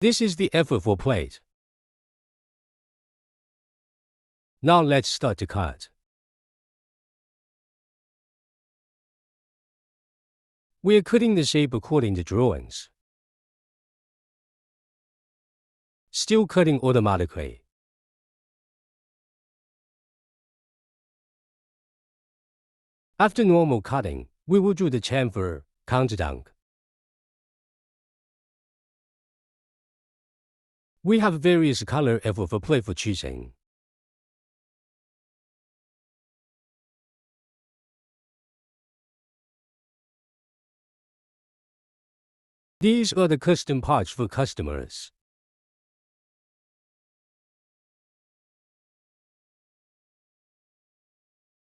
This is the FR4 plate. Now let's start to cut. We are cutting the shape according to drawings. Still cutting automatically. After normal cutting, we will do the chamfer countdown. We have various color FR4 plate for choosing. These are the custom parts for customers.